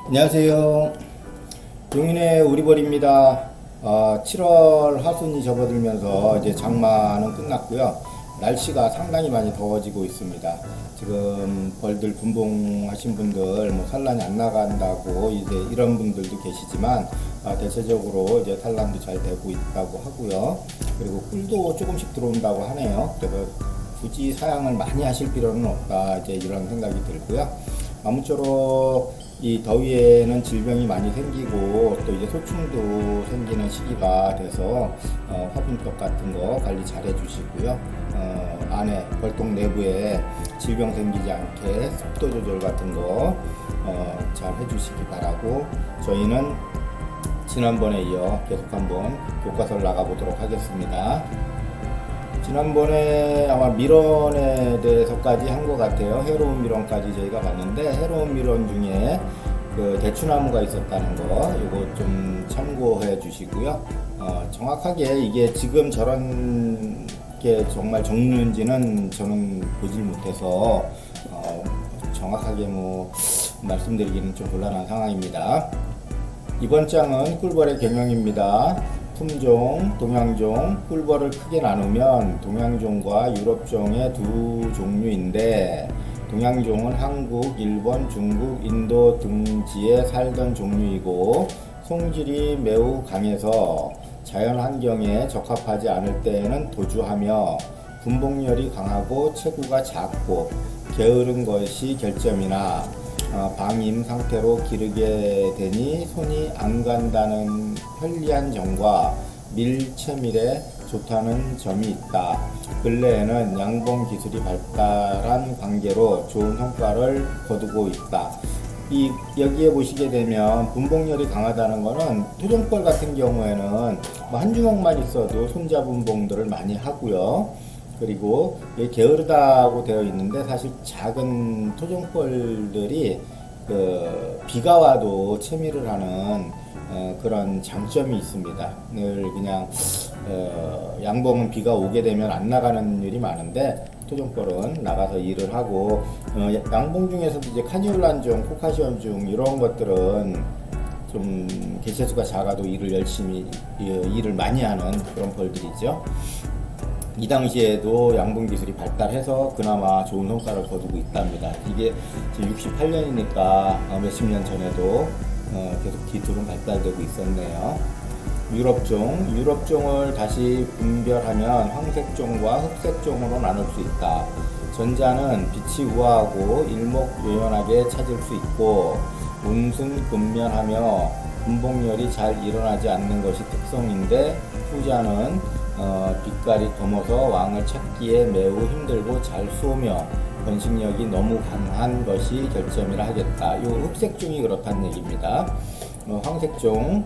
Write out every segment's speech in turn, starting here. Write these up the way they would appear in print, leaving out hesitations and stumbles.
안녕하세요. 용인의 우리벌입니다. 7월 하순이 접어들면서 이제 장마는 끝났고요. 날씨가 상당히 많이 더워지고 있습니다. 지금 벌들 분봉하신 분들 뭐 산란이 안 나간다고 이제 이런 분들도 계시지만 대체적으로 이제 산란도 잘 되고 있다고 하고요. 그리고 꿀도 조금씩 들어온다고 하네요. 그래서 굳이 사양을 많이 하실 필요는 없다 이제 이런 생각이 들고요. 아무쪼록 이 더위에는 질병이 많이 생기고 또 이제 소충도 생기는 시기가 돼서 화분떡 같은 거 관리 잘 해주시고요. 안에 벌통 내부에 질병 생기지 않게 습도 조절 같은 거 잘 해주시기 바라고, 저희는 지난번에 이어 계속 한번 교과서를 나가보도록 하겠습니다. 지난번에 아마 밀원에 대해서까지 한 것 같아요. 해로운 밀원까지 저희가 봤는데, 해로운 밀원 중에 그 대추나무가 있었다는 거 이거 좀 참고해 주시고요. 정확하게 이게 지금 저런 게 정말 종류인지는 저는 보질 못해서 정확하게 뭐 말씀드리기는 좀 곤란한 상황입니다. 이번 장은 꿀벌의 경영입니다. 품종, 동양종, 꿀벌을 크게 나누면 동양종과 유럽종의 두 종류인데, 동양종은 한국, 일본, 중국, 인도 등지에 살던 종류이고 성질이 매우 강해서 자연 환경에 적합하지 않을 때에는 도주하며 분봉열이 강하고 체구가 작고 게으른 것이 결점이나 방임 상태로 기르게 되니 손이 안 간다는 편리한 점과 밀체밀에 좋다는 점이 있다. 근래에는 양봉 기술이 발달한 관계로 좋은 성과를 거두고 있다. 여기에 보시게 되면 분봉열이 강하다는 거는 토종벌 같은 경우에는 한 주먹만 있어도 손자분봉들을 많이 하고요. 그리고 게으르다고 되어 있는데, 사실 작은 토종벌들이 비가 와도 채미를 하는 그런 장점이 있습니다. 늘 그냥 양봉은 비가 오게 되면 안 나가는 일이 많은데, 토종벌은 나가서 일을 하고, 양봉 중에서도 이제 카니올란종, 코카시온종 이런 것들은 좀 개체수가 작아도 일을 많이 하는 그런 벌들이죠. 이 당시에도 양봉 기술이 발달해서 그나마 좋은 성과를 거두고 있답니다. 이게 지금 68년이니까 몇십 년 전에도 계속 기술은 발달되고 있었네요. 유럽종을 다시 분별하면 황색종과 흑색종으로 나눌 수 있다. 전자는 빛이 우아하고 일목요연하게 찾을 수 있고 온순근면하며 분봉열이 잘 일어나지 않는 것이 특성인데, 후자는 빛깔이 검어서 왕을 찾기에 매우 힘들고 잘 쏘며 번식력이 너무 강한 것이 결점이라 하겠다. 이 흑색종이 그렇다는 얘기입니다. 황색종,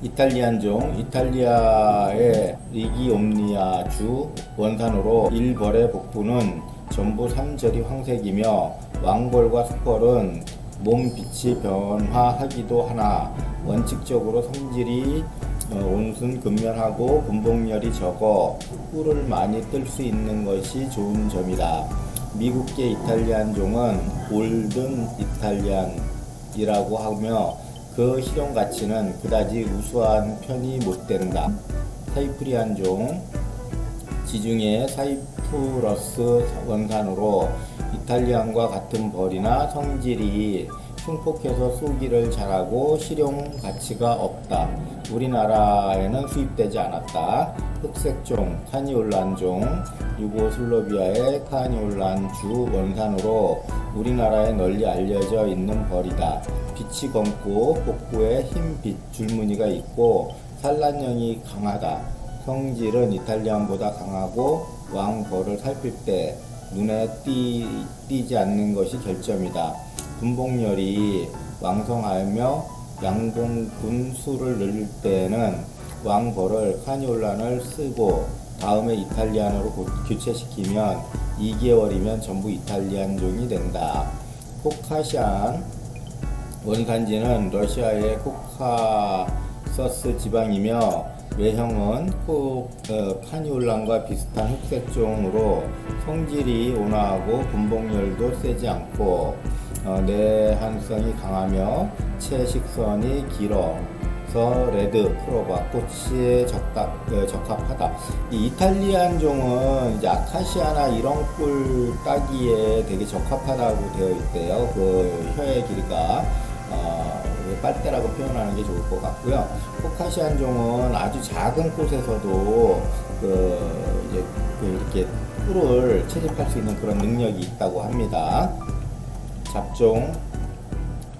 이탈리안종, 이탈리아의 리기옴니아 주 원산으로 일벌의 복부는 전부 삼절이 황색이며 왕벌과 숙벌은 몸빛이 변화하기도 하나 원칙적으로 성질이 온순근면하고 분봉열이 적어 꿀을 많이 뜰 수 있는 것이 좋은 점이다. 미국계 이탈리안종은 골든 이탈리안이라고 하며 그 실용 가치는 그다지 우수한 편이 못 된다. 사이프리안종, 지중해 사이프러스 원산으로 이탈리안과 같은 벌이나 성질이 흉폭해서 쏘기를 잘하고 실용 가치가 없다. 우리나라에는 수입되지 않았다. 흑색종, 카니올란종, 유고슬로비아의 카니올란주 원산으로 우리나라에 널리 알려져 있는 벌이다. 빛이 검고 복부에 흰빛 줄무늬가 있고 산란력이 강하다. 성질은 이탈리안보다 강하고 왕벌을 살필 때 눈에 띄지 않는 것이 결점이다. 분봉열이 왕성하며 양봉군 수를 늘릴 때에는 왕벌을 카니올란을 쓰고 다음에 이탈리안으로 교체시키면 2개월이면 전부 이탈리안종이 된다. 코카시안 원산지는 러시아의 코카서스 지방이며 외형은 카니올란과 비슷한 흑색종으로 성질이 온화하고 분봉열도 세지 않고 내한성이 강하며 채식선이 길어서 레드 크로바 꽃에 적합하다. 이 이탈리안 종은 이제 아카시아나 이런 꿀 따기에 되게 적합하다고 되어 있대요. 그 혀의 길이가 빨대라고 표현하는 게 좋을 것 같고요. 코카시안 종은 아주 작은 꽃에서도 이렇게 꿀을 채집할 수 있는 그런 능력이 있다고 합니다. 잡종,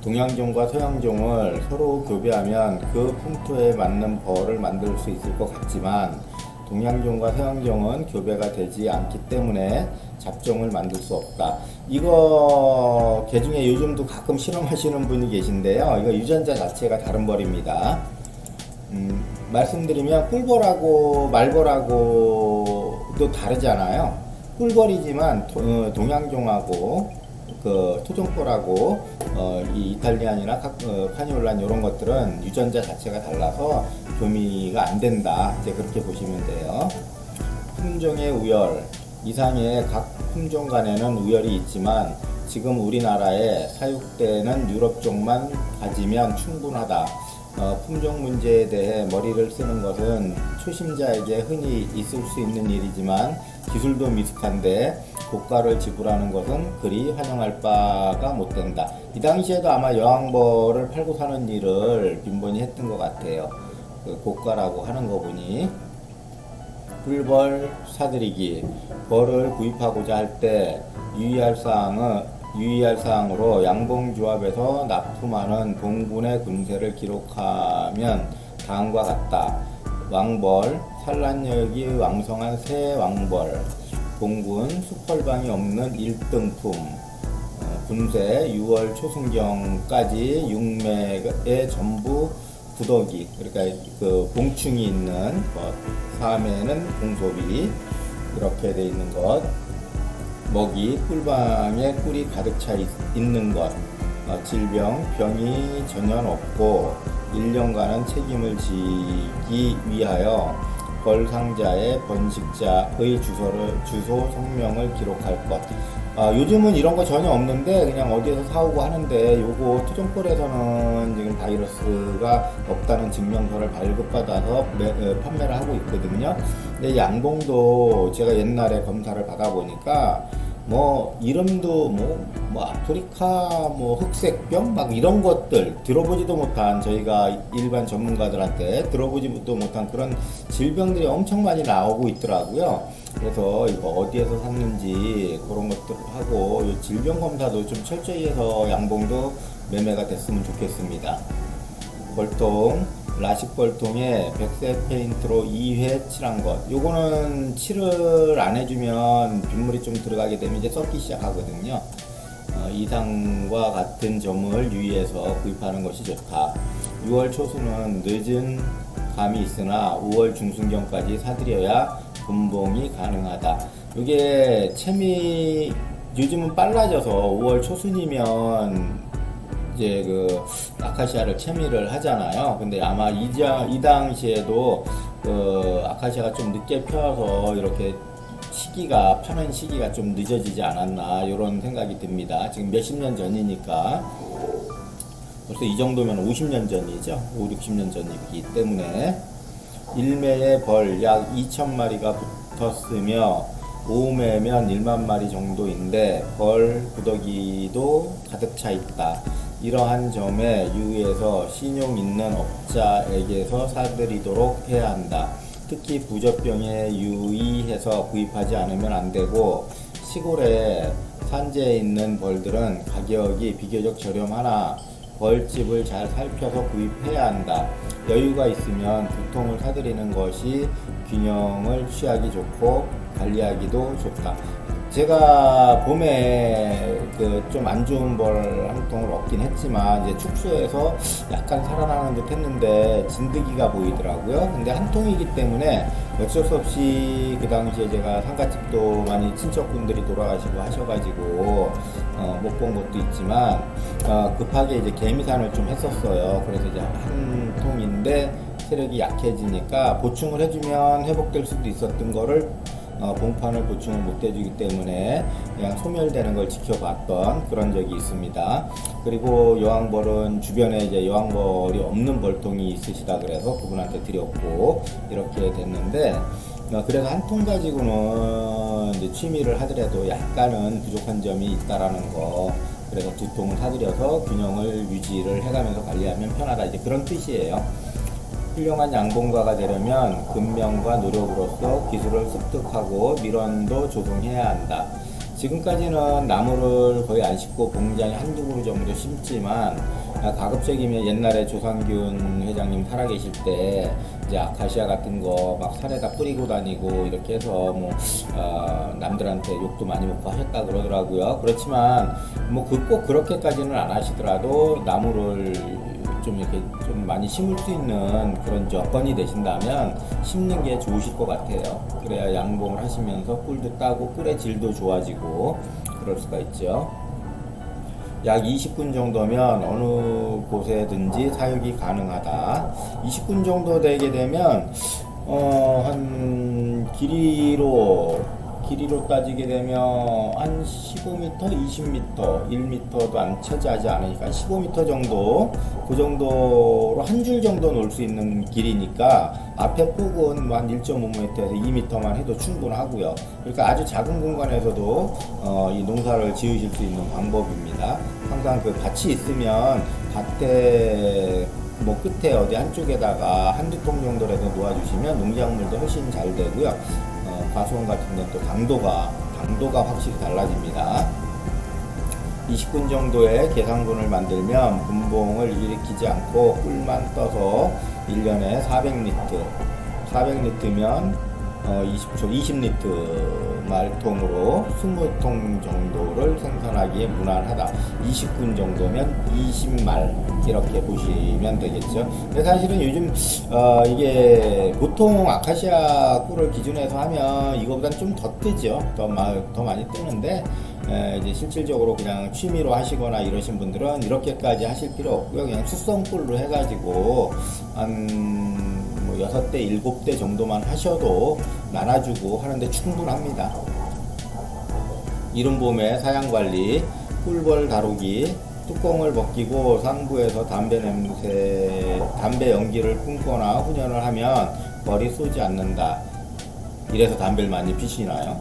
동양종과 서양종을 서로 교배하면 그 풍토에 맞는 벌을 만들 수 있을 것 같지만 동양종과 서양종은 교배가 되지 않기 때문에 잡종을 만들 수 없다. 이거 개중에 요즘도 가끔 실험하시는 분이 계신데요. 이거 유전자 자체가 다른 벌입니다. 말씀드리면 꿀벌하고 말벌하고도 다르잖아요. 꿀벌이지만 동양종하고 토종벌하고 이 이탈리안이나 카니올란 이런 것들은 유전자 자체가 달라서 교미가 안 된다. 이제 그렇게 보시면 돼요. 품종의 우열, 이상의 각 품종 간에는 우열이 있지만 지금 우리나라에 사육되는 유럽종만 가지면 충분하다. 품종 문제에 대해 머리를 쓰는 것은 초심자에게 흔히 있을 수 있는 일이지만 기술도 미숙한데 고가를 지불하는 것은 그리 환영할 바가 못 된다. 이 당시에도 아마 여왕벌을 팔고 사는 일을 빈번히 했던 것 같아요. 그 고가라고 하는 거 보니. 꿀벌 사들이기, 벌을 구입하고자 할 때 유의할 사항으로 양봉조합에서 납품하는 봉분의 군세를 기록하면 다음과 같다. 왕벌, 산란력이 왕성한 새 왕벌, 봉군, 수펄방이 없는 1등품, 군세 6월 초순경까지 6매에 전부 구더기, 그러니까 그 봉충이 있는 것, 3회는 공소비, 이렇게 돼 있는 것, 먹이, 꿀방에 꿀이 가득 차 있는 것, 질병, 병이 전혀 없고 1년간은 책임을 지기 위하여 벌상자의 번식자의 주소 성명을 기록할 것. 요즘은 이런 거 전혀 없는데 그냥 어디에서 사오고 하는데 요거 토종벌에서는 지금 바이러스가 없다는 증명서를 발급받아서 판매를 하고 있거든요. 근데 양봉도 제가 옛날에 검사를 받아보니까 뭐 이름도 뭐 아프리카 뭐 흑색병 막 이런 것들 들어보지도 못한, 저희가 일반 전문가들한테 들어보지도 못한 그런 질병들이 엄청 많이 나오고 있더라고요. 그래서 이거 어디에서 샀는지 그런 것들 하고 질병 검사도 좀 철저히 해서 양봉도 매매가 됐으면 좋겠습니다. 벌통, 라식 벌통에 백색 페인트로 2회 칠한 것. 요거는 칠을 안 해주면 빗물이 좀 들어가게 되면 이제 썩기 시작하거든요. 이상과 같은 점을 유의해서 구입하는 것이 좋다. 6월 초수는 늦은 감이 있으나 5월 중순경까지 사들여야 분봉이 가능하다. 이게 채미 요즘은 빨라져서 5월 초순이면 이제 그 아카시아를 채미를 하잖아요. 근데 아마 이 당시에도 아카시아가 좀 늦게 펴서 이렇게 파는 시기가 좀 늦어지지 않았나 이런 생각이 듭니다. 지금 몇십 년 전이니까 벌써 이 정도면 50년 전이죠. 5, 60년 전이기 때문에. 일매에 벌 약 2,000마리가 붙었으며 5매면 1만 마리 정도인데 벌 구더기도 가득 차 있다. 이러한 점에 유의해서 신용 있는 업자에게서 사들이도록 해야 한다. 특히 부적병에 유의해서 구입하지 않으면 안 되고, 시골에 산지에 있는 벌들은 가격이 비교적 저렴하나 벌집을 잘 살펴서 구입해야 한다. 여유가 있으면 두 통을 사들이는 것이 균형을 취하기 좋고 관리하기도 좋다. 제가 봄에 좀 안 좋은 벌 한 통을 얻긴 했지만 이제 축소해서 약간 살아나는 듯 했는데 진드기가 보이더라고요. 근데 한 통이기 때문에 어쩔 수 없이 그 당시에 제가 상가집도 많이 친척분들이 돌아가시고 하셔가지고 못 본 것도 있지만 급하게 이제 개미산을 좀 했었어요. 그래서 이제 한 통인데 세력이 약해지니까 보충을 해주면 회복될 수도 있었던 거를 봉판을 보충을 못 해주기 때문에 그냥 소멸되는 걸 지켜봤던 그런 적이 있습니다. 그리고 여왕벌은 주변에 이제 여왕벌이 없는 벌통이 있으시다 그래서 그분한테 드렸고 이렇게 됐는데, 그래서 한 통 가지고는 이제 취미를 하더라도 약간은 부족한 점이 있다라는 거. 그래서 두 통을 사드려서 균형을 유지를 해가면서 관리하면 편하다, 이제 그런 뜻이에요. 훌륭한 양봉가가 되려면 근면과 노력으로서 기술을 습득하고 밀원도 조성해야 한다. 지금까지는 나무를 거의 안 심고 봉장에 한두 그루 정도 심지만, 가급적이면 옛날에 조상균 회장님 살아계실 때 이제 아카시아 같은 거 막 산에다 뿌리고 다니고 이렇게 해서 남들한테 욕도 많이 먹고 하셨다 그러더라고요. 그렇지만 꼭 그렇게까지는 안 하시더라도 나무를 좀 이렇게 좀 많이 심을 수 있는 그런 여건이 되신다면 심는 게 좋으실 것 같아요. 그래야 양봉을 하시면서 꿀도 따고 꿀의 질도 좋아지고 그럴 수가 있죠. 약 20군 정도면 어느 곳에든지 사육이 가능하다. 20군 정도 되게 되면 한 길이로 따지게 되면 한 15m, 20m, 1m도 안 차지하지 않으니까 15m 정도, 그 정도로 한 줄 정도 놓을 수 있는 길이니까 앞에 폭은 한 1.5m에서 2m만 해도 충분하고요. 그러니까 아주 작은 공간에서도 이 농사를 지으실 수 있는 방법입니다. 항상 그 밭이 있으면 밭에 끝에 어디 한쪽에다가 한두 통 정도라도 놓아주시면 농작물도 훨씬 잘 되고요. 과수원 같은 데는 또 당도가 확실히 달라집니다. 20군 정도의 계상군을 만들면 분봉을 일으키지 않고 꿀만 떠서 1년에 400리터면 20리터 말통으로 20통 정도를 생산하기에 무난하다. 20군 정도면 20말 이렇게 보시면 되겠죠. 근데 사실은 요즘 이게 보통 아카시아 꿀을 기준해서 하면 이거보다는 좀 더 뜨죠. 더 많이 뜨는데 이제 실질적으로 그냥 취미로 하시거나 이러신 분들은 이렇게까지 하실 필요 없고요. 그냥 수성꿀로 해가지고 한 6대, 7대 정도만 하셔도 나눠주고 하는데 충분합니다. 이른봄에 사양관리, 꿀벌 다루기, 뚜껑을 벗기고 상부에서 담배 연기를 뿜거나 훈연을 하면 벌이 쏘지 않는다. 이래서 담배를 많이 피시나요?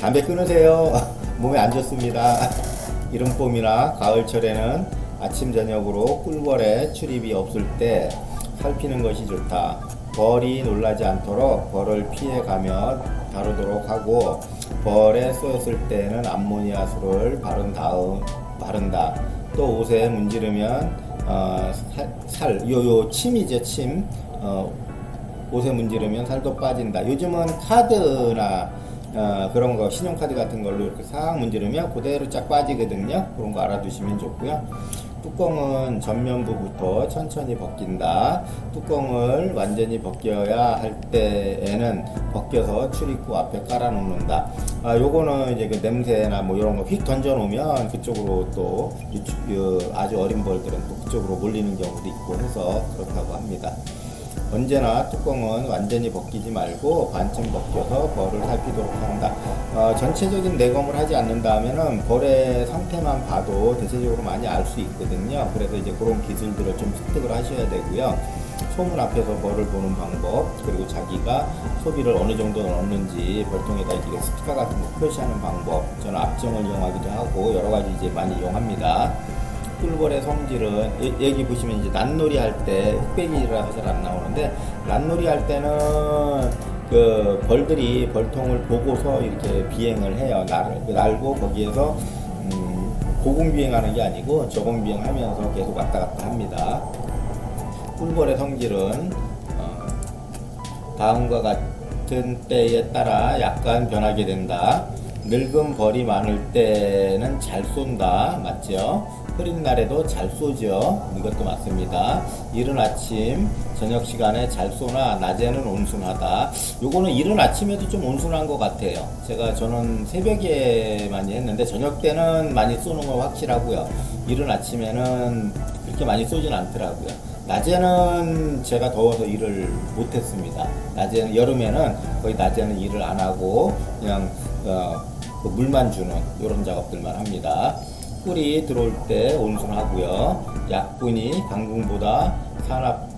담배 끊으세요. 몸에 안 좋습니다. 이른봄이나 가을철에는 아침 저녁으로 꿀벌의 출입이 없을 때 살피는 것이 좋다. 벌이 놀라지 않도록 벌을 피해가며 다루도록 하고, 벌에 쏘였을 때는 암모니아수를 바른다. 또 옷에 문지르면 침이죠, 침. 옷에 문지르면 살도 빠진다. 요즘은 카드나 그런 거, 신용카드 같은 걸로 이렇게 싹 문지르면 그대로 쫙 빠지거든요. 그런 거 알아두시면 좋고요. 뚜껑은 전면부부터 천천히 벗긴다. 뚜껑을 완전히 벗겨야 할 때에는 벗겨서 출입구 앞에 깔아 놓는다. 요거는 이제 그 냄새나 이런 거 휙 던져 놓으면 그쪽으로 또 아주 어린 벌들은 또 그쪽으로 몰리는 경우도 있고 해서 그렇다고 합니다. 언제나 뚜껑은 완전히 벗기지 말고 반쯤 벗겨서 벌을 살피도록 한다. 전체적인 내검을 하지 않는다 하면은 벌의 상태만 봐도 대체적으로 많이 알 수 있거든요. 그래서 이제 그런 기술들을 좀 습득을 하셔야 되고요. 소문 앞에서 벌을 보는 방법, 그리고 자기가 소비를 어느 정도 넣었는지 벌통에다 이렇게 스티커 같은 거 표시하는 방법, 저는 압정을 이용하기도 하고 여러 가지 이제 많이 이용합니다. 꿀벌의 성질은 여기 보시면 이제 란놀이 할 때 흑백이라서 잘 안 나오는데, 란놀이 할 때는 그 벌들이 벌통을 보고서 이렇게 비행을 해요. 날고 거기에서 고공비행하는 게 아니고 저공비행하면서 계속 왔다 갔다 합니다. 꿀벌의 성질은 다음과 같은 때에 따라 약간 변하게 된다. 늙은 벌이 많을 때는 잘 쏜다. 맞죠? 흐린 날에도 잘 쏘죠. 이것도 맞습니다. 이른 아침, 저녁 시간에 잘 쏘나 낮에는 온순하다. 요거는 이른 아침에도 좀 온순한 것 같아요. 저는 새벽에 많이 했는데 저녁 때는 많이 쏘는 건 확실하고요. 이른 아침에는 그렇게 많이 쏘진 않더라고요. 낮에는 제가 더워서 일을 못했습니다. 낮에는, 여름에는 거의 낮에는 일을 안 하고 그냥 그 물만 주는 이런 작업들만 합니다. 꿀이 들어올 때 온순하고요. 약분이 방궁보다 사납다.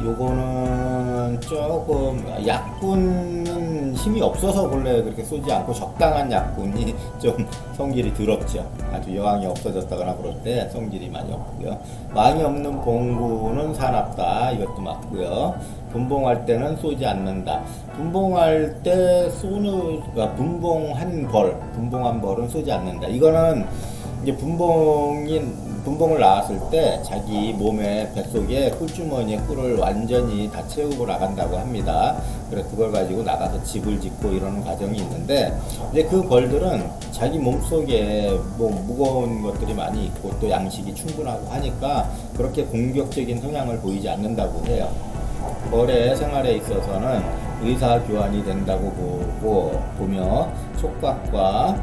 요거는 조금 약분은 힘이 없어서 본래 그렇게 쏘지 않고 적당한 약분이 좀 성질이 더럽죠. 아주 여왕이 없어졌다거나 그럴 때 성질이 많이 없고요. 왕이 없는 봉구는 사납다. 이것도 맞고요. 분봉할 때는 쏘지 않는다. 분봉할 때 분봉한 벌은 쏘지 않는다. 이거는 이제 분봉을 낳았을 때 자기 몸의 뱃속에 꿀주머니에 꿀을 완전히 다 채우고 나간다고 합니다. 그래서 그걸 가지고 나가서 집을 짓고 이러는 과정이 있는데, 이제 그 벌들은 자기 몸속에 뭐 무거운 것들이 많이 있고 또 양식이 충분하고 하니까 그렇게 공격적인 성향을 보이지 않는다고 해요. 벌의 생활에 있어서는 의사교환이 된다고 보며 촉각과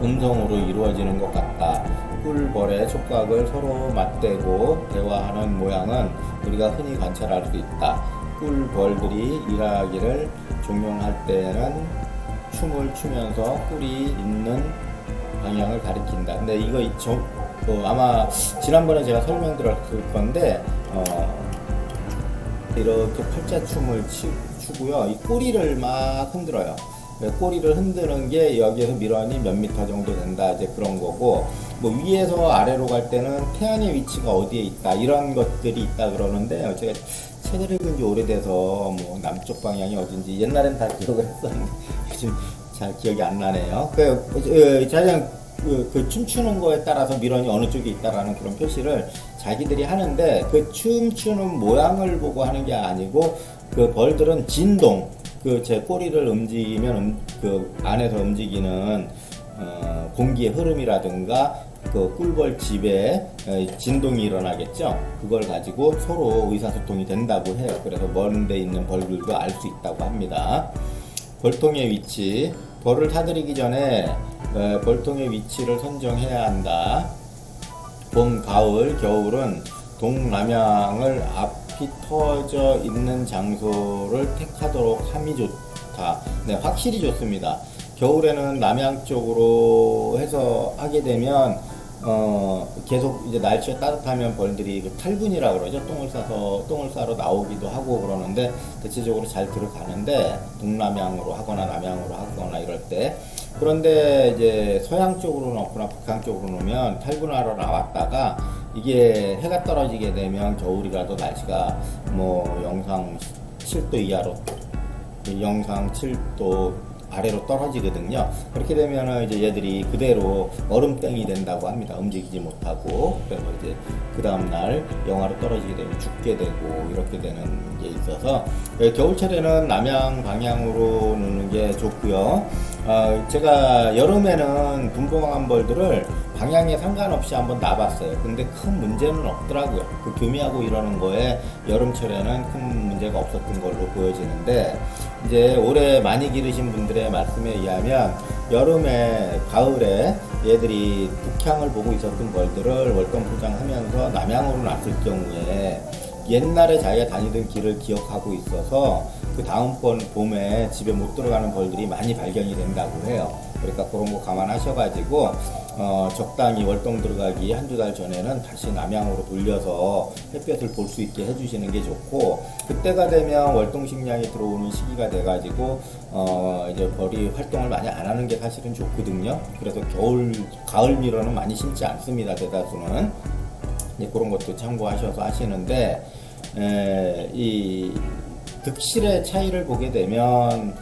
음성으로 이루어지는 것 같다. 꿀벌의 촉각을 서로 맞대고 대화하는 모양은 우리가 흔히 관찰할 수 있다. 꿀벌들이 일하기를 종용할 때는 춤을 추면서 꿀이 있는 방향을 가리킨다. 근데 이거 아마 지난번에 제가 설명드렸을 건데 이렇게 팔자춤을 추고요. 이 꼬리를 막 흔들어요. 꼬리를 흔드는 게 여기에서 밀원이 몇 미터 정도 된다, 이제 그런 거고, 뭐 위에서 아래로 갈 때는 태양의 위치가 어디에 있다, 이런 것들이 있다 그러는데, 제가 책을 읽은 지 오래돼서 뭐 남쪽 방향이 어딘지 옛날엔 다 기억을 했었는데 요즘 잘 기억이 안 나네요. 가장 그 춤추는 거에 따라서 밀원이 어느 쪽에 있다라는 그런 표시를 자기들이 하는데, 그 춤추는 모양을 보고 하는 게 아니고 그 벌들은 진동, 제 꼬리를 움직이면 그 안에서 움직이는 공기의 흐름이라든가 그 꿀벌 집에 진동이 일어나겠죠. 그걸 가지고 서로 의사소통이 된다고 해요. 그래서 먼 데 있는 벌들도 알 수 있다고 합니다. 벌통의 위치, 벌을 사들이기 전에 벌통의 위치를 선정해야 한다. 봄, 가을, 겨울은 동남향을 앞이 터져 있는 장소를 택하도록 함이 좋다. 네, 확실히 좋습니다. 겨울에는 남향 쪽으로 해서 하게 되면 계속 이제 날씨가 따뜻하면 벌들이 그 탈분이라고 그러죠. 똥을 싸러 나오기도 하고 그러는데 대체적으로 잘 들어가는데, 동남향으로 하거나 남향으로 하거나 이럴 때. 그런데 이제 서양 쪽으로 넣거나 북한 쪽으로 놓으면 탈분하러 나왔다가 이게 해가 떨어지게 되면 겨울이라도 날씨가 뭐 영상 7도 이하로, 영상 7도 아래로 떨어지거든요. 그렇게 되면 이제 얘들이 그대로 얼음땡이 된다고 합니다. 움직이지 못하고. 그래서 이제 그 다음날 영하로 떨어지게 되면 죽게 되고 이렇게 되는 게 있어서, 겨울철에는 남향 방향으로 놓는 게 좋고요. 제가 여름에는 분봉한 벌들을 방향에 상관없이 한번 놔봤어요. 근데 큰 문제는 없더라고요. 그 교미하고 이러는 거에 여름철에는 큰 문제가 없었던 걸로 보여지는데, 이제 올해 많이 기르신 분들의 말씀에 의하면 여름에, 가을에 얘들이 북향을 보고 있었던 벌들을 월동포장하면서 남향으로 놨을 경우에 옛날에 자기가 다니던 길을 기억하고 있어서 그 다음번 봄에 집에 못 들어가는 벌들이 많이 발견이 된다고 해요. 그러니까 그런 거 감안하셔가지고 적당히 월동 들어가기 한두 달 전에는 다시 남향으로 돌려서 햇볕을 볼 수 있게 해주시는 게 좋고, 그때가 되면 월동 식량이 들어오는 시기가 돼가지고 이제 벌이 활동을 많이 안 하는 게 사실은 좋거든요. 그래서 가을 밀어는 많이 심지 않습니다. 대다수는. 그런 것도 참고하셔서 하시는데, 이 득실의 차이를 보게 되면,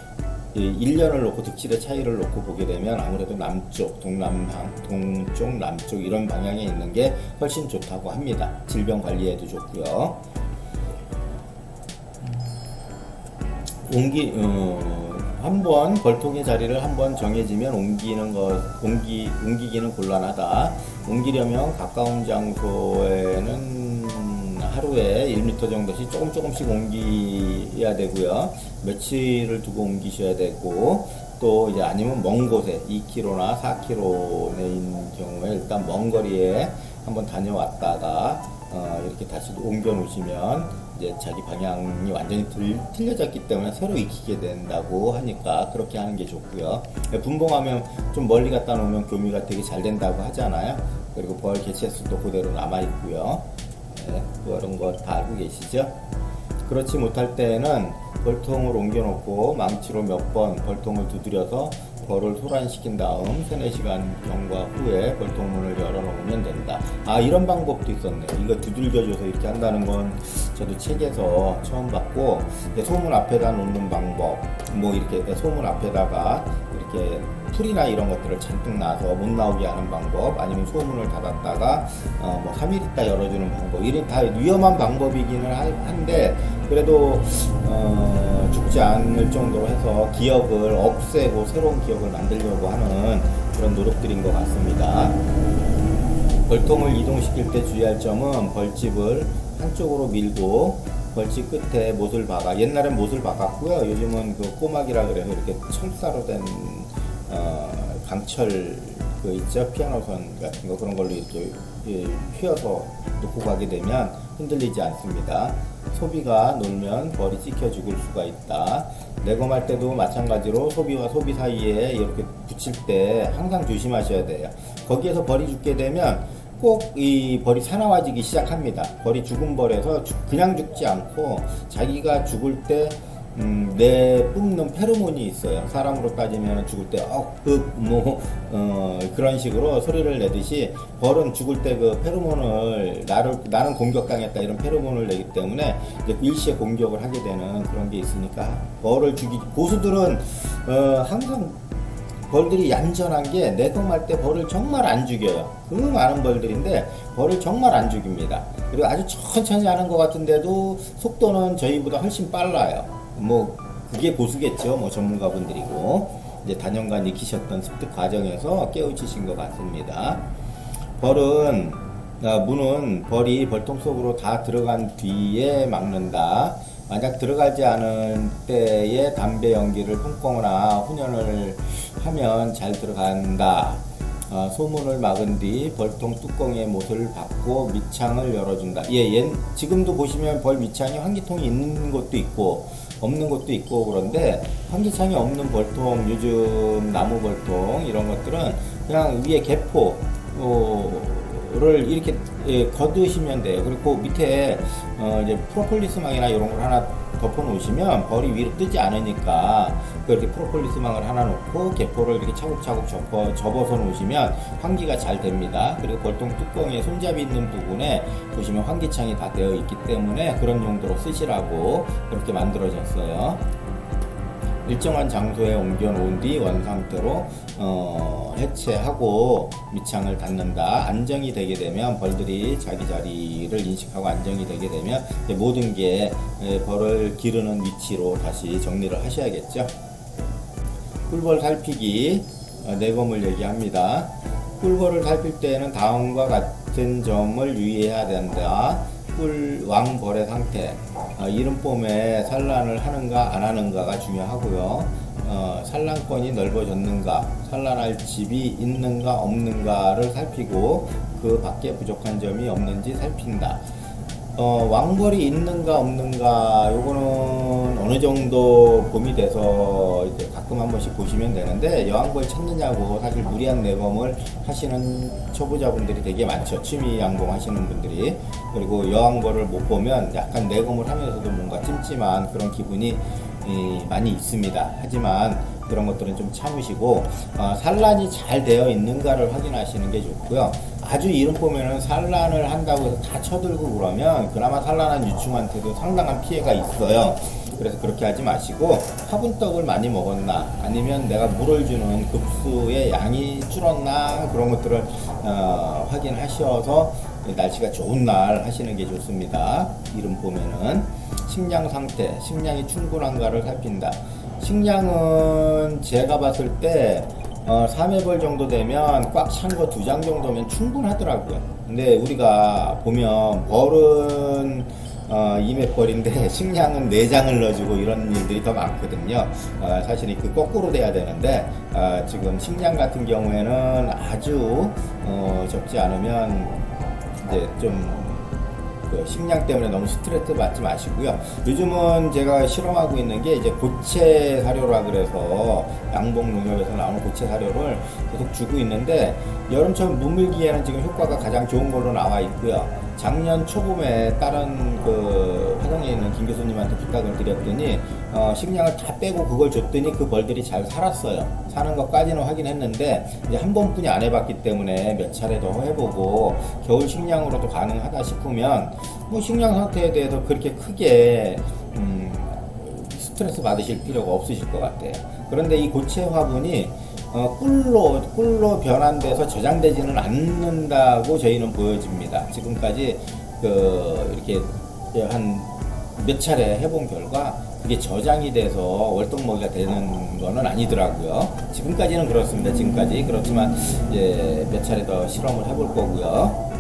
1년을 놓고 득실의 차이를 놓고 보게 되면 아무래도 남쪽, 동쪽, 남쪽 이런 방향에 있는 게 훨씬 좋다고 합니다. 질병 관리에도 좋고요. 한번 벌통의 자리를 한번 정해지면 옮기기는 곤란하다. 옮기려면 가까운 장소에는 하루에 1m 정도씩 조금씩 옮겨야 되고요. 며칠을 두고 옮기셔야 되고, 또 이제 아니면 먼 곳에 2km나 4km 내인 경우에 일단 먼 거리에 한번 다녀왔다가 이렇게 다시 옮겨 놓으시면 이제 자기 방향이 완전히 틀려졌기 때문에 새로 익히게 된다고 하니까 그렇게 하는 게 좋고요. 분봉하면 좀 멀리 갖다 놓으면 교미가 되게 잘 된다고 하잖아요. 그리고 벌 개체수도 그대로 남아 있고요. 네, 그런 거 다 알고 계시죠? 그렇지 못할 때에는 벌통을 옮겨 놓고 망치로 몇 번 벌통을 두드려서 벌을 소란시킨 다음 3-4시간 경과 후에 벌통문을 열어놓으면 된다. 이런 방법도 있었네요. 이거 두들겨줘서 이렇게 한다는 건 저도 책에서 처음 봤고, 소문 앞에다 놓는 방법, 뭐 이렇게 소문 앞에다가 이렇게 풀이나 이런 것들을 잔뜩 놔서 못 나오게 하는 방법, 아니면 소문을 닫았다가 뭐 3일 있다 열어주는 방법, 이런 다 위험한 방법이기는 한데 그래도 죽지 않을 정도로 해서 기억을 없애고 새로운 기억을 만들려고 하는 그런 노력들인 것 같습니다. 벌통을 이동시킬 때 주의할 점은 벌집을 한쪽으로 밀고 벌집 끝에 못을 박아, 옛날엔 못을 박았고요, 요즘은 그 꼬막이라 그래서 이렇게 철사로 된 강철 그 있죠, 피아노선 같은 거, 그런 걸로 이렇게 휘어서 놓고 가게 되면 흔들리지 않습니다. 소비가 놀면 벌이 찍혀 죽을 수가 있다. 내검할 때도 마찬가지로 소비와 소비 사이에 이렇게 붙일 때 항상 조심하셔야 돼요. 거기에서 벌이 죽게 되면 꼭 이 벌이 사나워지기 시작합니다. 벌이 죽은 벌에서 그냥 죽지 않고 자기가 죽을 때 내뿜는 페로몬이 있어요. 사람으로 따지면 죽을 때 그런 식으로 소리를 내듯이 벌은 죽을 때 그 페로몬을 나는 공격당했다 이런 페로몬을 내기 때문에 이제 일시에 공격을 하게 되는 그런 게 있으니까 벌을 고수들은 항상 벌들이 얌전한 게 내검할 때 벌을 정말 안 죽여요. 그 많은 벌들인데 벌을 정말 안 죽입니다. 그리고 아주 천천히 하는 것 같은데도 속도는 저희보다 훨씬 빨라요. 뭐 그게 고수겠죠. 뭐 전문가분들이고 이제 단연간 익히셨던 습득 과정에서 깨우치신 것 같습니다. 문은 벌이 벌통 속으로 다 들어간 뒤에 막는다. 만약 들어가지 않은 때에 담배 연기를 뿜거나 훈연을 하면 잘 들어간다. 소문을 막은 뒤 벌통 뚜껑에 못을 박고 밑창을 열어준다. 지금도 보시면 벌 밑창에 환기통이 있는 것도 있고 없는 것도 있고 그런데 환기창이 없는 벌통, 요즘 나무 벌통 이런 것들은 그냥 위에 개포를 이렇게 거두시면 돼요. 그리고 밑에 이제 프로폴리스망이나 이런 걸 하나 덮어 놓으시면 벌이 위로 뜨지 않으니까 그렇게 프로폴리스망을 하나 놓고 개포를 이렇게 차곡차곡 접어서 놓으시면 환기가 잘 됩니다. 그리고 벌통 뚜껑에 손잡이 있는 부분에 보시면 환기창이 다 되어 있기 때문에 그런 용도로 쓰시라고 그렇게 만들어졌어요. 일정한 장소에 옮겨 놓은 뒤 원상태로 해체하고 밑창을 닫는다. 안정이 되게 되면 벌들이 자기 자리를 인식하고 안정이 되게 되면 모든 게 벌을 기르는 위치로 다시 정리를 하셔야겠죠. 꿀벌 살피기 내검을 얘기합니다. 꿀벌을 살필 때에는 다음과 같은 점을 유의해야 된다. 왕벌의 상태, 이른봄에 산란을 하는가 안 하는가가 중요하고요. 산란권이 넓어졌는가, 산란할 집이 있는가 없는가를 살피고 그 밖에 부족한 점이 없는지 살핀다. 왕벌이 있는가 없는가, 요거는 어느 정도 봄이 돼서 이제 가끔 한 번씩 보시면 되는데, 여왕벌 찾느냐고 사실 무리한 내검을 하시는 초보자분들이 되게 많죠. 취미 양봉 하시는 분들이. 그리고 여왕벌을 못 보면 약간 내검을 하면서도 뭔가 찜찜한 그런 기분이 많이 있습니다. 하지만 그런 것들은 좀 참으시고 산란이 잘 되어 있는가를 확인하시는 게 좋고요. 아주 이른봄에는 산란을 한다고 해서 다 쳐들고 그러면 그나마 산란한 유충한테도 상당한 피해가 있어요. 그래서 그렇게 하지 마시고 화분떡을 많이 먹었나, 아니면 내가 물을 주는 급수의 양이 줄었나, 그런 것들을 확인하셔서 날씨가 좋은 날 하시는 게 좋습니다. 이른봄에는 식량 상태, 식량이 충분한가를 살핀다. 식량은 제가 봤을 때 3회벌 정도 되면 꽉 찬 거 2장 정도면 충분하더라고요. 근데 우리가 보면 벌은 2매벌인데 식량은 4장을 넣어주고 이런 일들이 더 많거든요. 사실 그 거꾸로 돼야 되는데 지금 식량 같은 경우에는 아주 적지 않으면 이제 좀 그 식량 때문에 너무 스트레스 받지 마시고요. 요즘은 제가 실험하고 있는 게 이제 고체 사료라 그래서 양봉농협에서 나오는 고체 사료를 계속 주고 있는데 여름철 물물기에는 지금 효과가 가장 좋은 걸로 나와 있고요. 작년 초봄에 다른 그 화성에 있는 김 교수님한테 부탁을 드렸더니 식량을 다 빼고 그걸 줬더니 그 벌들이 잘 살았어요. 사는 것까지는 확인했는데 이제 한 번뿐이 안 해봤기 때문에 몇 차례 더 해보고 겨울 식량으로도 가능하다 싶으면 뭐 식량 상태에 대해서 그렇게 크게 스트레스 받으실 필요가 없으실 것 같아요. 그런데 이 고체 화분이 꿀로 변환돼서 저장되지는 않는다고 저희는 보여집니다. 지금까지 이렇게 한 몇 차례 해본 결과 그게 저장이 돼서 월동먹이가 되는 거는 아니더라고요. 지금까지는 그렇습니다. 지금까지 그렇지만 이제 몇 차례 더 실험을 해볼 거고요.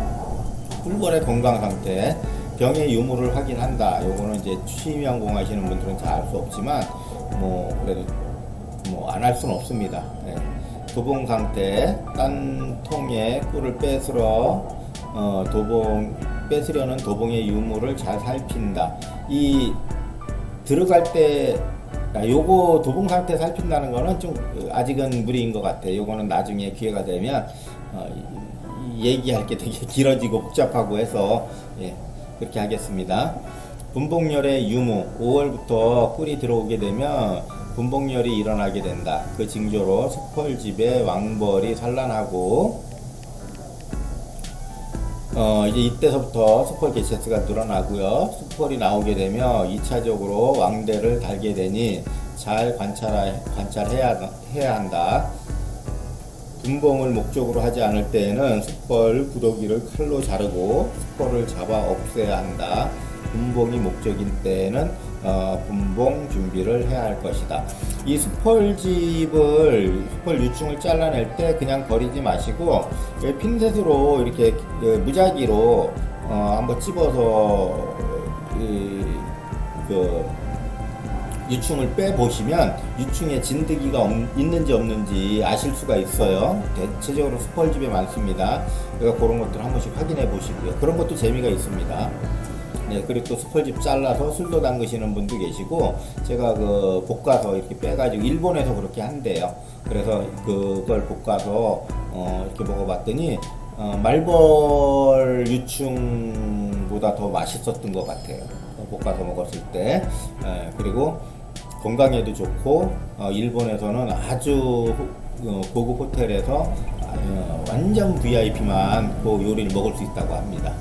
꿀벌의 건강 상태, 병의 유무를 확인한다. 요거는 이제 취미양봉 하시는 분들은 잘 알 수 없지만 뭐 그래도 뭐 안 할 수는 없습니다. 네. 도봉 상태, 딴 통에 꿀을 뺏으려는 도봉의 유무를 잘 살핀다. 이 들어갈 때 요거 도봉 상태 살핀다는 거는 좀 아직은 무리인 것 같아요. 요거는 나중에 기회가 되면 얘기할 게 되게 길어지고 복잡하고 해서 예, 그렇게 하겠습니다. 분봉열의 유무, 5월부터 꿀이 들어오게 되면 분봉열이 일어나게 된다. 그 징조로 수펄집에 왕벌이 산란하고 이제 이때서부터 수펄 개체수가 늘어나고요. 수펄이 나오게 되면 2차적으로 왕대를 달게 되니 잘 관찰해야 한다. 분봉을 목적으로 하지 않을 때에는 수펄 구더기를 칼로 자르고 수펄을 잡아 없애야 한다. 분봉이 목적인 때에는 분봉 준비를 해야 할 것이다. 이 수펄 유충을 잘라낼 때 그냥 버리지 마시고 핀셋으로 이렇게 무작위로 한번 찝어서 유충을 빼보시면 유충에 진드기가 있는지 없는지 아실 수가 있어요. 대체적으로 수펄집에 많습니다. 그러니까 그런 것들 한 번씩 확인해 보시고요. 그런 것도 재미가 있습니다. 네, 그리고 또 수펄집 잘라서 술도 담그시는 분도 계시고, 제가 볶아서 이렇게 빼가지고, 일본에서 그렇게 한대요. 그래서 그걸 볶아서, 이렇게 먹어봤더니, 말벌 유충보다 더 맛있었던 것 같아요. 볶아서 먹었을 때. 그리고 건강에도 좋고, 일본에서는 아주 고급 호텔에서 완전 VIP만 그 요리를 먹을 수 있다고 합니다.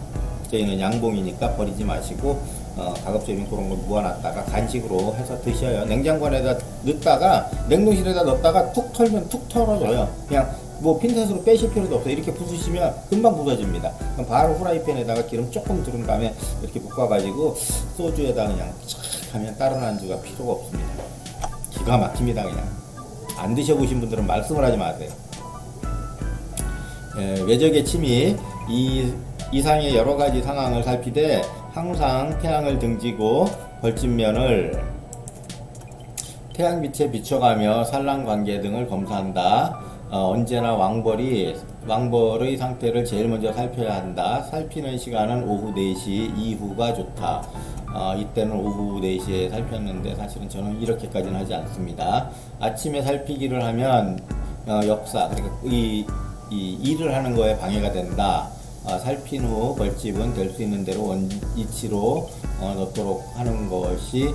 저희는 양봉이니까 버리지 마시고 가급적이면 그런 걸 모아놨다가 간식으로 해서 드셔요. 냉장고에다 넣다가 냉동실에다 넣었다가 툭 털면 툭 털어져요. 그냥 뭐 핀셋으로 빼실 필요도 없어요. 이렇게 부수시면 금방 부서집니다. 그럼 바로 후라이팬에다가 기름 조금 두른 다음에 이렇게 볶아가지고 소주에다 그냥 착 하면 다른 안주가 필요가 없습니다. 기가 막힙니다. 그냥 안 드셔보신 분들은 말씀을 하지 마세요. 외적의 침이 이상의 여러 가지 상황을 살피되 항상 태양을 등지고 벌집면을 태양빛에 비춰가며 산란 관계 등을 검사한다. 언제나 왕벌의 상태를 제일 먼저 살펴야 한다. 살피는 시간은 오후 4시 이후가 좋다. 이때는 오후 4시에 살폈는데 사실은 저는 이렇게까지는 하지 않습니다. 아침에 살피기를 하면 역사, 그러니까 이 일을 하는 거에 방해가 된다. 살핀 후 벌집은 될 수 있는 대로 원위치로 넣도록 하는 것이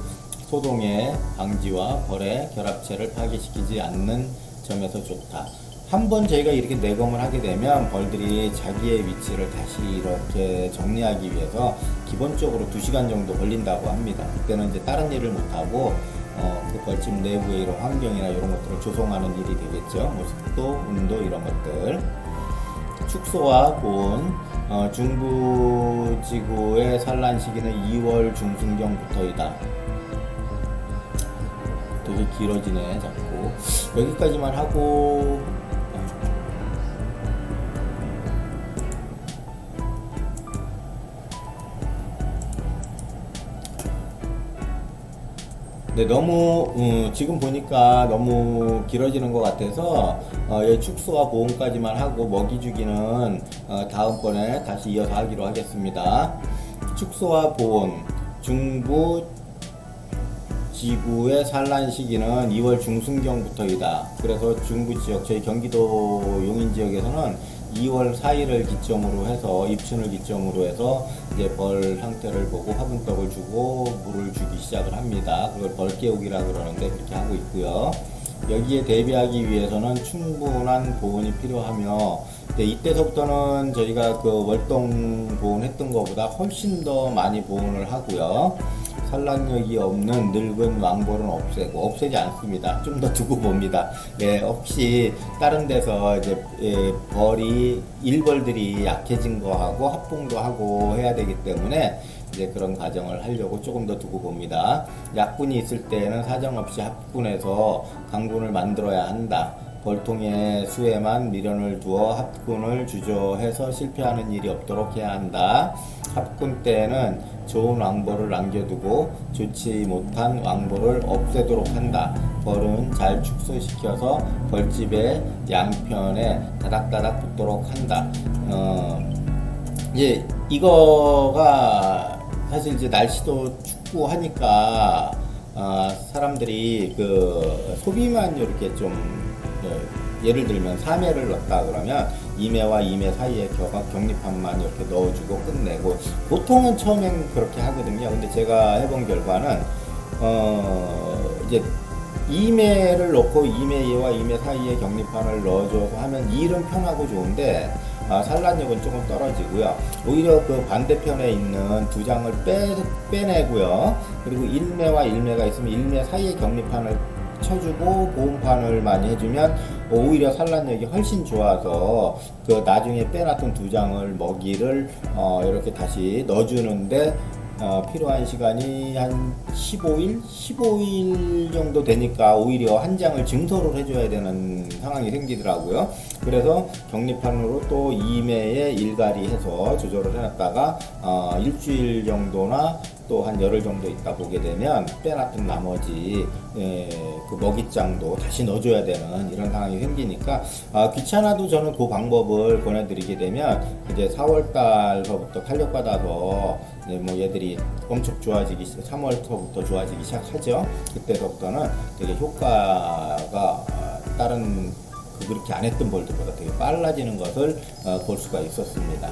소동의 방지와 벌의 결합체를 파괴시키지 않는 점에서 좋다. 한번 저희가 이렇게 내검을 하게 되면 벌들이 자기의 위치를 다시 이렇게 정리하기 위해서 기본적으로 2시간 정도 걸린다고 합니다. 그때는 이제 다른 일을 못하고 그 벌집 내부의 이런 환경이나 이런 것들을 조성하는 일이 되겠죠. 뭐 습도, 온도 이런 것들. 축소와 보온, 중부지구의 산란 시기는 2월 중순경부터이다. 되게 길어지네 자꾸. 여기까지만 하고 네, 너무 지금 보니까 너무 길어지는 것 같아서 축소와 보온까지만 하고 먹이 주기는 다음번에 다시 이어서 하기로 하겠습니다. 축소와 보온, 중부 지구의 산란 시기는 2월 중순경부터이다. 그래서 중부 지역, 저희 경기도 용인 지역에서는 2월 4일을 기점으로 해서, 입춘을 기점으로 해서 이제 벌 상태를 보고 화분떡을 주고 물을 주기 시작을 합니다. 그걸 벌 깨우기라 그러는데 그렇게 하고 있고요. 여기에 대비하기 위해서는 충분한 보온이 필요하며, 이때서부터는 저희가 그 월동 보온했던 것보다 훨씬 더 많이 보온을 하고요. 산란력이 없는 늙은 왕벌은 없애지 않습니다. 좀 더 두고 봅니다. 예, 혹시 다른 데서 이제 벌이 일벌들이 약해진 거하고 합봉도 하고 해야 되기 때문에 이제 그런 과정을 하려고 조금 더 두고 봅니다. 약분이 있을 때는 사정없이 합군해서 강군을 만들어야 한다. 벌통의 수에만 미련을 두어 합군을 주저해서 실패하는 일이 없도록 해야 한다. 합군 때에는 좋은 왕벌을 남겨두고 좋지 못한 왕벌을 없애도록 한다. 벌은 잘 축소시켜서 벌집의 양편에 다닥다닥 붙도록 한다. 이제 이거가 사실 이제 날씨도 춥고 하니까 사람들이 그 소비만 이렇게 좀 예를 들면 3회를 넣었다 그러면 2매와 2매 사이에 격리판만 이렇게 넣어주고 끝내고, 보통은 처음엔 그렇게 하거든요. 근데 제가 해본 결과는 이제 2매를 넣고 2매와 2매 사이에 격리판을 넣어줘서 하면 일은 편하고 좋은데 산란력은 조금 떨어지고요. 오히려 그 반대편에 있는 두 장을 빼내고요. 그리고 1매와 1매가 있으면 1매 사이에 격리판을 쳐주고 보온판을 많이 해주면 오히려 산란력이 훨씬 좋아서 그 나중에 빼놨던 두 장을 먹이를 이렇게 다시 넣어주는데 필요한 시간이 한 15일 정도 되니까 오히려 한 장을 증설을 해줘야 되는 상황이 생기더라고요. 그래서 격리판으로 또 2매에 일갈이 해서 조절을 해놨다가 일주일 정도나 또 한 열흘 정도 있다 보게 되면 빼놨던 나머지 그 먹이장도 다시 넣어줘야 되는 이런 상황이 생기니까 귀찮아도 저는 그 방법을 권해드리게 되면 이제 4월달서부터 탄력받아서 뭐 얘들이 엄청 좋아지기 3월서부터 좋아지기 시작하죠. 그때서부터는 되게 효과가 다른 그렇게 안 했던 벌들보다 되게 빨라지는 것을 볼 수가 있었습니다.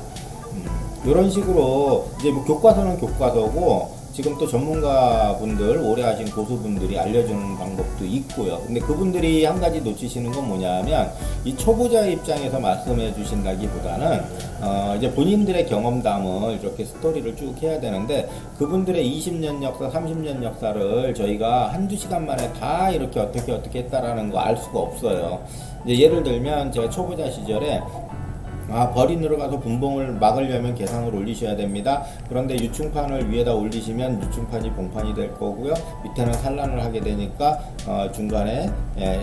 이런 식으로 이제 뭐 교과서는 교과서고 지금 또 전문가분들 오래 하신 고수분들이 알려주는 방법도 있고요. 근데 그분들이 한 가지 놓치시는 건 뭐냐면 이 초보자의 입장에서 말씀해 주신다기보다는 이제 본인들의 경험담을 이렇게 스토리를 쭉 해야 되는데 그분들의 20년 역사, 30년 역사를 저희가 한두 시간 만에 다 이렇게 어떻게 했다라는 거 알 수가 없어요. 이제 예를 들면 제가 초보자 시절에 벌인으로 가서 분봉을 막으려면 계상을 올리셔야 됩니다. 그런데 유충판을 위에다 올리시면 유충판이 봉판이 될 거고요. 밑에는 산란을 하게 되니까 중간에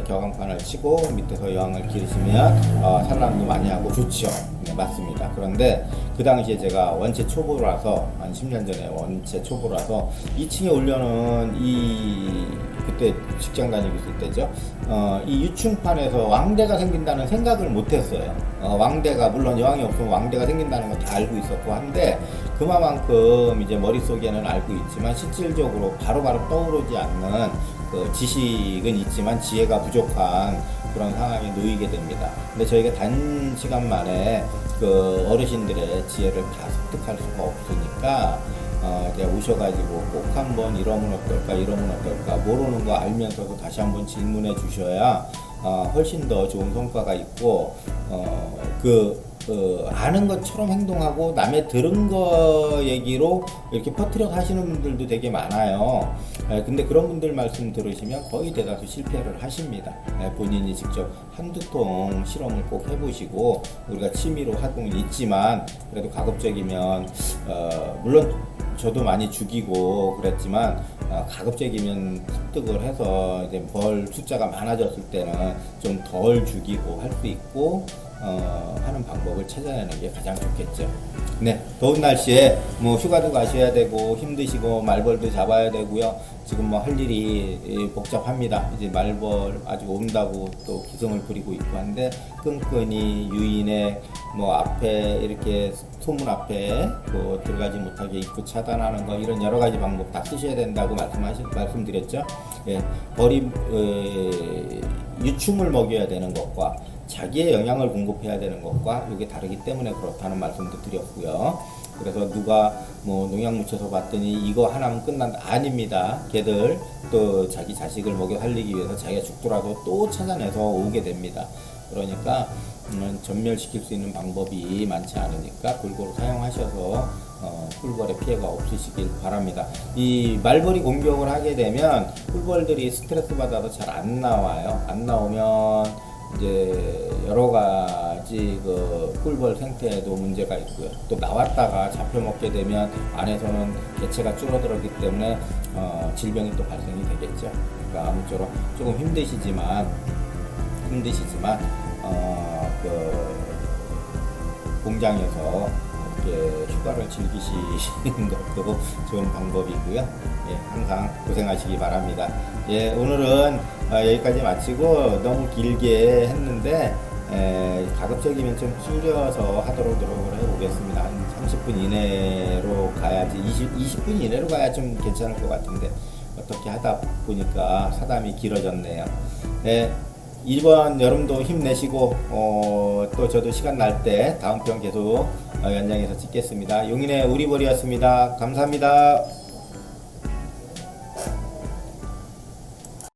격앙판을 치고 밑에서 여왕을 기르시면 산란도 많이 하고 좋죠. 네, 맞습니다. 그런데 그 당시에 제가 원체 초보라서 한 10년 전에 원체 초보라서 2층에 올려놓은 그때 직장 다니고 있을 때죠. 이 유충판에서 왕대가 생긴다는 생각을 못했어요. 왕대가 물론 여왕이 없으면 왕대가 생긴다는 거 다 알고 있었고 한데 그만큼 이제 머릿속에는 알고 있지만 실질적으로 바로바로 떠오르지 않는 그 지식은 있지만 지혜가 부족한 그런 상황에 놓이게 됩니다. 근데 저희가 단시간 만에 그 어르신들의 지혜를 다 습득할 수가 없으니까 오셔가지고 꼭 한번 이러면 어떨까 모르는 거 알면서도 다시 한번 질문해 주셔야 훨씬 더 좋은 성과가 있고 아는 것처럼 행동하고 남의 들은 거 얘기로 이렇게 퍼뜨려 하시는 분들도 되게 많아요. 근데 그런 분들 말씀 들으시면 거의 대다수 실패를 하십니다. 본인이 직접 한두 통 실험을 꼭 해보시고 우리가 취미로 활동이 있지만 그래도 가급적이면 물론 저도 많이 죽이고 그랬지만 가급적이면 습득을 해서 이제 벌 숫자가 많아졌을 때는 좀 덜 죽이고 할 수 있고 하는 방법을 찾아내는 게 가장 좋겠죠. 네, 더운 날씨에 뭐 휴가도 가셔야 되고 힘드시고 말벌도 잡아야 되고요. 지금 뭐 할 일이 복잡합니다. 이제 말벌 아직 온다고 또 기승을 부리고 있고 한데 끈끈이 유인의 뭐 앞에 이렇게 소문 앞에 뭐 들어가지 못하게 입구 차단하는 거 이런 여러 가지 방법 다 쓰셔야 된다고 말씀드렸죠. 예, 유충을 먹여야 되는 것과 자기의 영양을 공급해야 되는 것과 이게 다르기 때문에 그렇다는 말씀도 드렸고요. 그래서 누가 뭐 농약 묻혀서 봤더니 이거 하나면 끝난다, 아닙니다. 걔들 또 자기 자식을 먹여 살리기 위해서 자기가 죽더라도 또 찾아내서 오게 됩니다. 그러니까 전멸시킬 수 있는 방법이 많지 않으니까 골고루 사용하셔서 꿀벌의 피해가 없으시길 바랍니다. 이 말벌이 공격을 하게 되면 꿀벌들이 스트레스 받아서 잘 안 나와요. 안 나오면 이제 여러 가지 그 꿀벌 생태에도 문제가 있고요. 또 나왔다가 잡혀 먹게 되면 안에서는 개체가 줄어들었기 때문에 질병이 또 발생이 되겠죠. 그러니까 아무쪼록 조금 힘드시지만 그 공장에서 이렇게 휴가를 즐기시는 것도 좋은 방법이고요. 예, 항상 고생하시기 바랍니다. 예, 오늘은 여기까지 마치고 너무 길게 했는데 가급적이면 좀 줄여서 하도록 노력을 해보겠습니다. 한 30분 이내로 가야지 20분 이내로 가야 좀 괜찮을 것 같은데 어떻게 하다 보니까 사담이 길어졌네요. 예, 이번 여름도 힘내시고 또 저도 시간 날 때 다음 편 계속 연장해서 찍겠습니다. 용인의 우리벌이었습니다. 감사합니다.